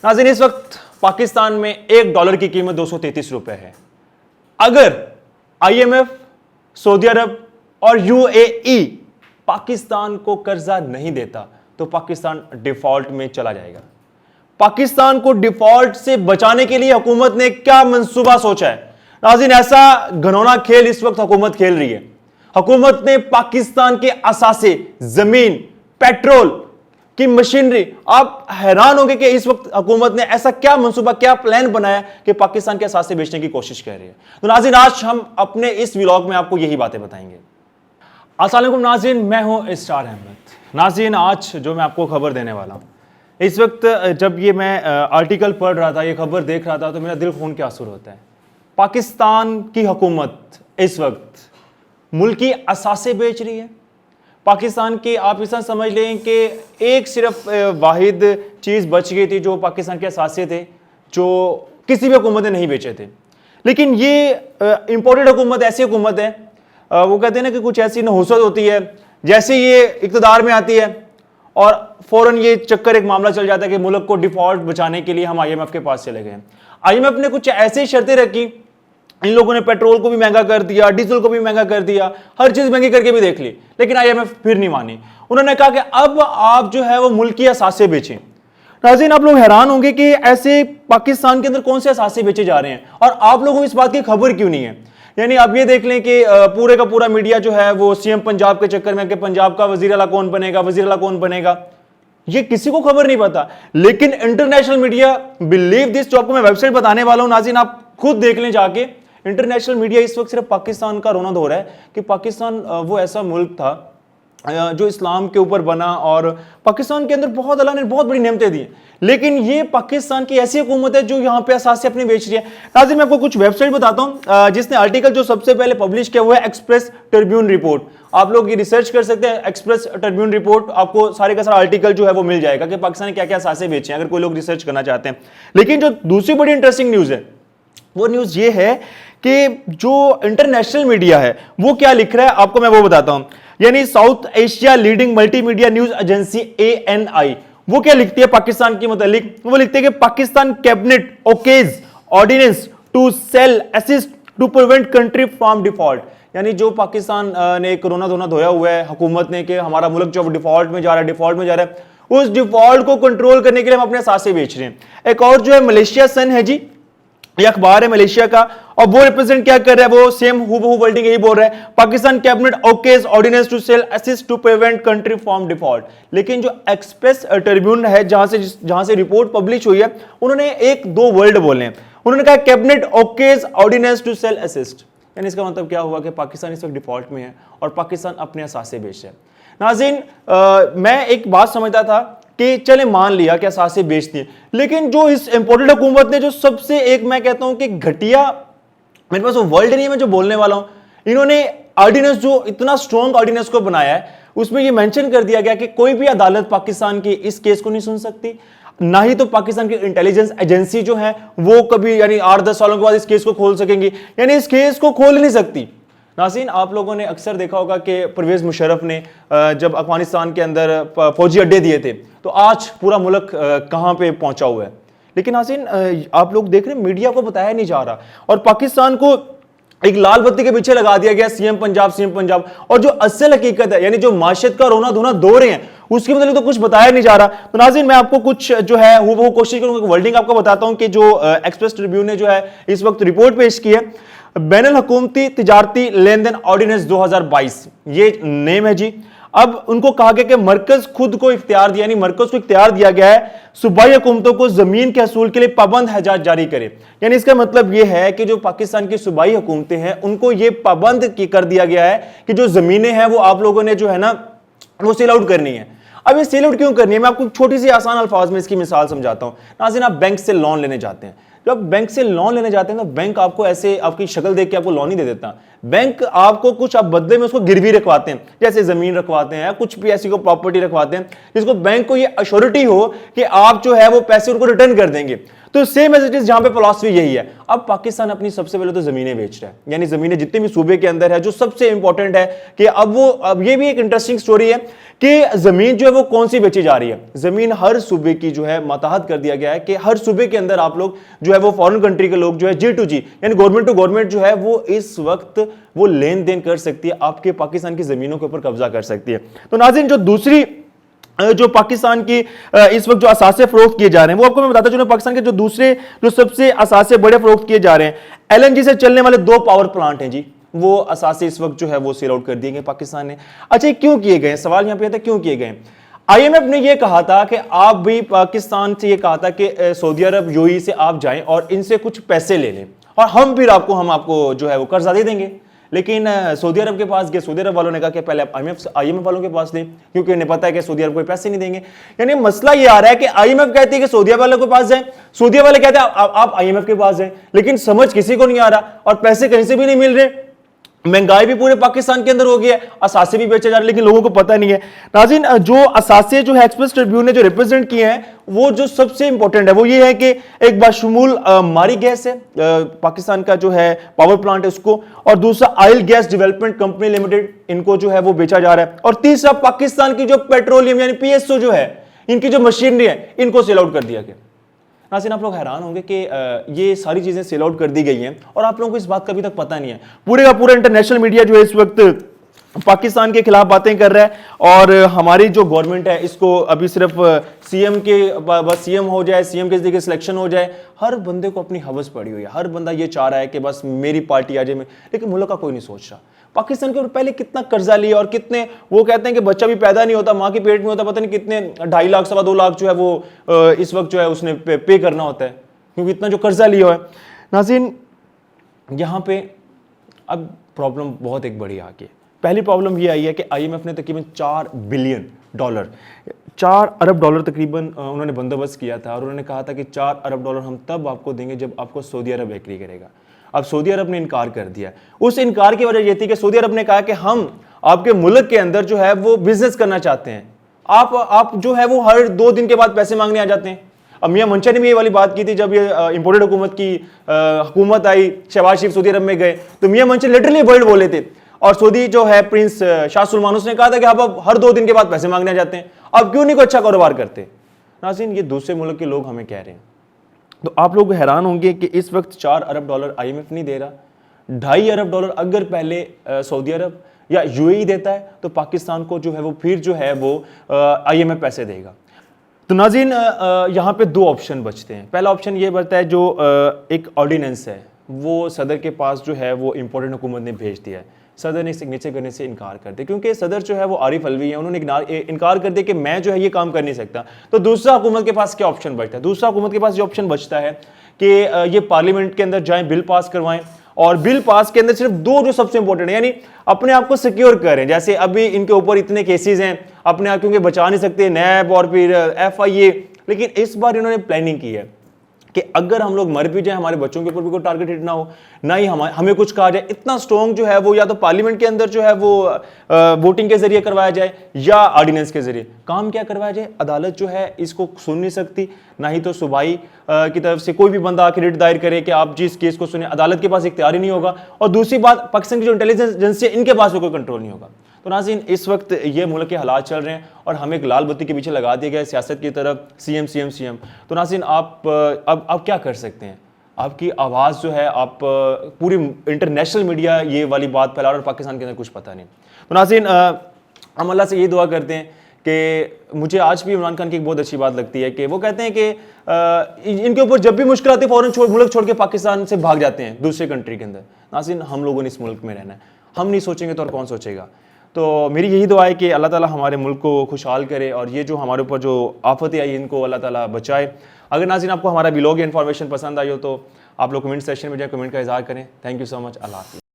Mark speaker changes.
Speaker 1: नाज़रीन, इस वक्त पाकिस्तान में $1 की कीमत 233 रुपए है। अगर IMF, सऊदी अरब और UAE पाकिस्तान को कर्जा नहीं देता तो पाकिस्तान डिफॉल्ट में चला जाएगा। पाकिस्तान को डिफॉल्ट से बचाने के लिए हुकूमत ने क्या मंसूबा सोचा है? नाज़रीन, ऐसा घिनौना खेल इस वक्त हुकूमत खेल रही है। हुकूमत ने पाकिस्तान के असासे, जमीन, पेट्रोल की मशीनरी, आप हैरान होंगे कि इस वक्त हुकूमत ने ऐसा क्या मंसूबा, क्या प्लान बनाया कि पाकिस्तान के असासे बेचने की कोशिश कर रही है। तो नाज़रीन, आज हम अपने इस व्लॉग में आपको यही बातें बताएंगे। अस्सलाम वालेकुम नाज़रीन, मैं हूं इस्तार अहमद। नाज़रीन, आज जो मैं आपको खबर देने वाला हूं, इस वक्त जब ये मैं आर्टिकल पढ़ रहा था, ये खबर देख रहा था, तो मेरा दिल खून के आंसू होता है। पाकिस्तान की हुकूमत इस वक्त मुल्की असासे बेच रही है। पाकिस्तान की, आप ऐसा समझ लें कि एक सिर्फ वाहिद चीज़ बच गई थी जो पाकिस्तान के असासे थे, जो किसी भी हुकूमत ने नहीं बेचे थे। लेकिन ये इंपोर्टेड हुकूमत ऐसी हुकूमत है, वो कहते हैं ना कि कुछ ऐसी नहुसत होती है, जैसे ये इक़्तिदार में आती है और फौरन ये चक्कर, एक मामला चल जाता है कि मुल्क को डिफॉल्ट बचाने के लिए हम IMF के पास चले गए। IMF ने कुछ ऐसी शर्तें रखी, इन लोगों ने पेट्रोल को भी महंगा कर दिया, डीजल को भी महंगा कर दिया, हर चीज महंगी करके भी देख ली, लेकिन IMF फिर नहीं मानी। उन्होंने कहा कि अब आप जो है वो मुल्की असासे बेचें। नाज़रीन, आप लोग हैरान होंगे कि ऐसे पाकिस्तान के अंदर कौन से असासे बेचे जा रहे हैं और आप लोगों को इस बात की खबर क्यों नहीं है। यानी आप ये देख लें कि पूरे का पूरा मीडिया जो है वो CM पंजाब के चक्कर में कि पंजाब का वजीर आला कौन बनेगा, वजीर आला कौन बनेगा, ये किसी को खबर नहीं पता। लेकिन इंटरनेशनल मीडिया, बिलीव दिस, जो आपको मैं वेबसाइट बताने वाला हूं नाज़रीन, आप खुद देख लें जाके। इंटरनेशनल मीडिया इस वक्त सिर्फ पाकिस्तान का रोना धो रहा है कि पाकिस्तान वो ऐसा मुल्क था जो इस्लाम के ऊपर बना और पाकिस्तान के अंदर बहुत, अल्लाह ने बहुत बड़ी नेमतें दी, लेकिन ये पाकिस्तान की ऐसी हुकूमत है जो यहाँ पे असासे अपने बेच रही है। नाज़रीन, मैं आपको कुछ वेबसाइट बताता हूँ जिसने आर्टिकल जो सबसे पहले पब्लिश किया हुआ है एक्सप्रेस ट्रिब्यून रिपोर्ट। आप लोग ये रिसर्च कर सकते हैं, एक्सप्रेस ट्रिब्यून रिपोर्ट, आपको सारे का सारा आर्टिकल जो है वो मिल जाएगा कि पाकिस्तान ने क्या क्या असासे बेचे हैं, अगर कोई लोग रिसर्च करना चाहते हैं। लेकिन जो दूसरी बड़ी इंटरेस्टिंग न्यूज़ है, वो न्यूज़ ये है कि जो इंटरनेशनल मीडिया है वो क्या लिख रहा है, आपको मैं वो बताता हूं। यानी south Asia leading multimedia news agency ANI वो क्या लिखती है पाकिस्तान के मुतालिक, वो लिखती है कि Pakistan cabinet okays ordinance to sell assets to prevent country from default. यानी जो पाकिस्तान ने कोरोना धोना धोया हुआ है हुकूमत ने कि हमारा मुल्क जो डिफॉल्ट में जा रहा है, डिफॉल्ट में जा रहा है, उस डिफॉल्ट को कंट्रोल करने के लिए हम अपने असासे बेच रहे हैं। एक और जो है मलेशिया सन है जी, ये अखबार है मलेशिया का, और वो रिप्रेजेंट क्या कर रहा है, वो सेम हूबहू वर्डिंग यही बोल रहा है, Pakistan cabinet okays ordinance to sell assets to prevent country from default. लेकिन जो एक्सप्रेस ट्रिब्यून है, जहां से रिपोर्ट पब्लिश हुई है, उन्होंने एक दो वर्ड बोले हैं। उन्होंने कहा cabinet okays ordinance to sell assets, यानी इसका मतलब क्या हुआ कि पाकिस्तान इस वक्त डिफॉल्ट में है और पाकिस्तान अपने असासे बेच रहा है। नाज़रीन, मैं एक बात समझता था कि चले मान लिया कि असासे बेचती है, लेकिन जो इस इंपोर्टेड हुकूमत ने जो सबसे, एक मैं कहता हूं कि घटिया, मेरे पास वो वर्ल्ड नहीं है मैं जो बोलने वाला हूं, इन्होंने ऑर्डिनेंस, जो इतना स्ट्रॉन्ग ऑर्डिनेंस को बनाया है, उसमें ये मेंशन कर दिया गया कि कोई भी अदालत पाकिस्तान की इस केस को नहीं सुन सकती, ना ही तो पाकिस्तान की इंटेलिजेंस एजेंसी जो है वो कभी, यानी 8-10 सालों के बाद इस केस को खोल सकेंगी, यानी इस केस को खोल नहीं सकती। नाज़रीन, आप लोगों ने अक्सर देखा होगा कि परवेज मुशर्रफ ने जब अफगानिस्तान के अंदर फौजी अड्डे दिए थे तो आज पूरा मुल्क कहां पे पहुंचा हुआ है। लेकिन नाज़रीन, आप लोग देख रहे हैं मीडिया को बताया नहीं जा रहा और पाकिस्तान को एक लाल बत्ती के पीछे लगा दिया गया, CM पंजाब, और जो असल हकीकत है, यानी जो माशियत का रोना धोना दो रहे हैं, उसके मतलब तो कुछ बताया नहीं जा रहा। तो नाज़रीन, मैं आपको कुछ जो है वो कोशिश करूंगा, वर्डिंग आपको बताता हूं कि जो एक्सप्रेस ट्रिब्यून ने जो है इस वक्त रिपोर्ट पेश की है, बैनुल हुकूमती तिजारती लेन देन ऑर्डिनेंस 2022 ये नेम है जी। अब उनको कहा गया कि मरकज खुद को इख्तियार दिया, यानी मरकज को इख्तियार दिया गया है सूबाई हुकूमतों को जमीन के हसूल के लिए पाबंद हजात जारी करे। यानी इसका मतलब यह है कि जो पाकिस्तान की सूबाई हुकूमतें हैं उनको यह पाबंद कर दिया गया है कि जो जमीनें हैं वो आप लोगों ने जो है ना वो सेल आउट करनी है। अब ये सेल आउट क्यों करनी है, मैं आपको छोटी सी आसान अल्फाज में इसकी मिसाल समझाता हूं। नाज़रीन, आप बैंक से लोन लेने जाते हैं, जब बैंक से लोन लेने जाते हैं तो बैंक आपको ऐसे आपकी शक्ल देख के आपको लोन नहीं दे देता। बैंक आपको कुछ आप बदले में उसको गिरवी रखवाते हैं, जैसे जमीन रखवाते हैं, कुछ भी ऐसी को प्रॉपर्टी रखवाते हैं जिसको बैंक को ये अश्योरिटी हो कि आप जो है वो पैसे उनको रिटर्न कर देंगे। तो सेम एज इट इज जहां पे फिलॉसफी यही है। अब पाकिस्तान अपनी सबसे पहले तो जमीनें बेच रहा है, यानी जमीनें जितने भी सूबे के अंदर है, जो सबसे इंपॉर्टेंट है कि अब ये भी एक इंटरेस्टिंग स्टोरी है कि जमीन जो है वो कौन सी बेची जा रही है। जमीन हर सूबे की जो है माताहत कर दिया गया है कि हर सूबे के अंदर आप लोग जो है वो फॉरेन कंट्री के लोग जो है G2G यानी गवर्नमेंट टू गवर्नमेंट जो है वो इस वक्त वो लेन देन कर सकती है, आपके पाकिस्तान की जमीनों के ऊपर कब्जा कर सकती है। तो नाज़रीन, जो दूसरी जो पाकिस्तान की इस वक्त जो असासे फरोख्त किए जा रहे हैं वो आपको मैं बताता चलूं। पाकिस्तान के जो दूसरे जो सबसे असासे बड़े फरोख्त किए जा रहे हैं, LNG से चलने वाले 2 पावर प्लांट हैं जी, वो असासे इस वक्त जो है वो सेल आउट कर दिए गए पाकिस्तान ने। अच्छा, क्यों किए गए? सवाल यहां पे आता है क्यों किए गए। IMF ने यह कहा था कि आप भी पाकिस्तान से यह कहा था कि सऊदी अरब UAE से आप जाएं और इनसे कुछ पैसे ले लें और हम आपको जो है वो कर्जा दे देंगे। लेकिन सऊदी अरब के पास गए, सऊदी अरब वालों ने कहा कि पहले आप IMF वालों के पास लें, क्योंकि उन्हें पता है कि सऊदी अरब कोई पैसे नहीं देंगे। यानी मसला ये आ रहा है कि IMF कहती है कि सऊदी वालों के पास जाएं, सऊदी वाले कहते हैं आप IMF के पास जाएं, लेकिन समझ किसी को नहीं आ रहा और पैसे कहीं से भी नहीं मिल रहे। महंगाई भी पूरे पाकिस्तान के अंदर हो गई है, असासे भी बेचे जा रहे हैं, लेकिन लोगों को पता नहीं है। नाज़रीन, जो असासे जो है एक्सप्रेस ट्रिब्यून ने जो रिप्रेजेंट किए हैं वो जो सबसे इंपॉर्टेंट है वो ये है कि एक बाशमूल मारी गैस है, पाकिस्तान का जो है पावर प्लांट है उसको, और दूसरा oil gas development company limited, इनको जो है वो बेचा जा रहा है, और तीसरा पाकिस्तान की जो पेट्रोलियम यानी PSO जो है, इनकी जो मशीनरी है, इनको सेल आउट कर दिया गया। नाज़रीन, आप लोग हैरान होंगे कि ये सारी चीजें सेल आउट कर दी गई हैं और आप लोगों को इस बात का अभी तक पता नहीं है। पूरे का पूरा इंटरनेशनल मीडिया जो है इस वक्त पाकिस्तान के खिलाफ बातें कर रहा है और हमारी जो गवर्नमेंट है इसको अभी सिर्फ सीएम के बस सीएम हो जाए, सीएम के जरिए सिलेक्शन हो जाए, हर बंदे को अपनी हवस पड़ी हुई है, हर बंदा ये चाह रहा है कि बस मेरी पार्टी आ जाए। लेकिन मुल्क का कोई नहीं सोच रहा पाकिस्तान के ऊपर पहले कितना कर्जा लिया और कितने, वो कहते हैं कि बच्चा भी पैदा नहीं होता, मां के पेट में होता, पता नहीं कितने 2.5 लाख 2.25 लाख जो है वो इस वक्त जो है उसने पे करना होता है, क्योंकि इतना जो कर्जा लिया है। नाज़रीन, यहां पे अब प्रॉब्लम बहुत एक बड़ी आ गई। पहली प्रॉब्लम ये आई है कि IMF ने तकरीबन $4 बिलियन 4 अरब डॉलर तकरीबन उन्होंने बंदोबस्त किया था और उन्होंने कहा था कि $4 अरब हम तब आपको देंगे जब आपको सऊदी अरब एग्री करेगा। अब सऊदी अरब ने इनकार कर दिया। उस इनकार की वजह यह थी कि सऊदी अरब ने कहा कि हम आपके मुल्क के अंदर जो है वो बिजनेस करना चाहते हैं, आप जो है वो हर 2 दिन के बाद पैसे मांगने आ जाते हैं। अब मियां मंशा ने भी ये वाली बात की थी जब ये इंपोर्टेड हुकूमत की हुकूमत आई, शहबाज शरीफ सऊदी अरब में गए तो मियां मंशा लिटरली वर्ड बोले थे और सऊदी जो है प्रिंस शाह सलमान उसने कहा था कि आप हर 2 दिन के बाद पैसे मांगने आ जाते हैं, अब क्यों नहीं कोई अच्छा कारोबार करते। नाज़रीन, ये दूसरे मुल्क के लोग हमें कह रहे हैं, तो आप लोग हैरान होंगे कि इस वक्त $4 अरब IMF नहीं दे रहा। $2.5 अरब अगर पहले सऊदी अरब या UAE देता है तो पाकिस्तान को जो है वो फिर जो है वो IMF पैसे देगा। तो नाज़रीन, यहाँ पे 2 ऑप्शन बचते हैं। पहला ऑप्शन ये बचता है जो एक ऑर्डिनेंस है वो सदर के पास जो है वो इम्पोर्टेंट हुकूमत ने भेज दिया है, सदर ने सिग्नेचर करने से इनकार कर दिया, क्योंकि सदर जो है वो आरिफ अलवी है, उन्होंने इनकार कर दिया कि मैं जो है ये काम कर नहीं सकता। तो दूसरा हुकूमत के पास क्या ऑप्शन बचता है? दूसरा हुकूमत के पास जो ऑप्शन बचता है कि ये पार्लियामेंट के अंदर जाएं, बिल पास करवाएं, और बिल पास के अंदर सिर्फ 2 जो सबसे इंपॉर्टेंट है, यानी अपने आप को सिक्योर करें। जैसे अभी इनके ऊपर इतने केसेस हैं, अपने आप क्योंकि बचा नहीं सकते, नैब और फिर FIA, लेकिन इस बार इन्होंने प्लानिंग की है कि अगर हम लोग मर भी जाए, हमारे बच्चों के ऊपर भी कोई टारगेट हिट ना हो, ना ही हमें कुछ कहा जाए। इतना स्ट्रॉन्ग जो है वो या तो पार्लियामेंट के अंदर जो है वो वोटिंग के जरिए करवाया जाए या ऑर्डिनेंस के जरिए। काम क्या करवाया जाए? अदालत जो है इसको सुन नहीं सकती, ना ही तो सूबाई की तरफ से कोई भी बंदा आके रिट दायर करे कि आप जिस केस को सुने, अदालत के पास इख्तियार ही नहीं होगा। और दूसरी बात, पाकिस्तान की जो इंटेलिजेंस एजेंसी है इनके पास कोई कंट्रोल नहीं होगा। तो नाज़रीन, इस वक्त ये मुल्क के हालात चल रहे हैं और हमें एक लाल बत्ती के पीछे लगा दिया गया है सियासत की तरफ, सीएम। तो नाज़रीन, आप अब क्या कर सकते हैं? आपकी आवाज़ जो है, आप पूरी इंटरनेशनल मीडिया ये वाली बात फैला रहा और पाकिस्तान के अंदर कुछ पता नहीं। तो नाज़रीन, हम अल्लाह से ये दुआ करते हैं कि मुझे आज भी इमरान खान की एक बहुत अच्छी बात लगती है कि वो कहते हैं कि इनके ऊपर जब भी मुश्किल आती है फ़ौरन मुल्क छोड़ के पाकिस्तान से भाग जाते हैं दूसरे कंट्री के अंदर। नाज़रीन, हम लोगों ने इस मुल्क में रहना है, हम नहीं सोचेंगे तो और कौन सोचेगा। तो मेरी यही दुआ है कि अल्लाह ताला हमारे मुल्क को खुशहाल करे और ये जो हमारे ऊपर जो आफतें आई इनको अल्लाह ताला बचाए। अगर नाज़रीन आपको हमारा व्लॉग या इन्फॉर्मेशन पसंद आई हो तो आप लोग कमेंट सेक्शन में जाए, कमेंट का इज़हार करें। Thank you so much. अल्लाह हाफ़िज़।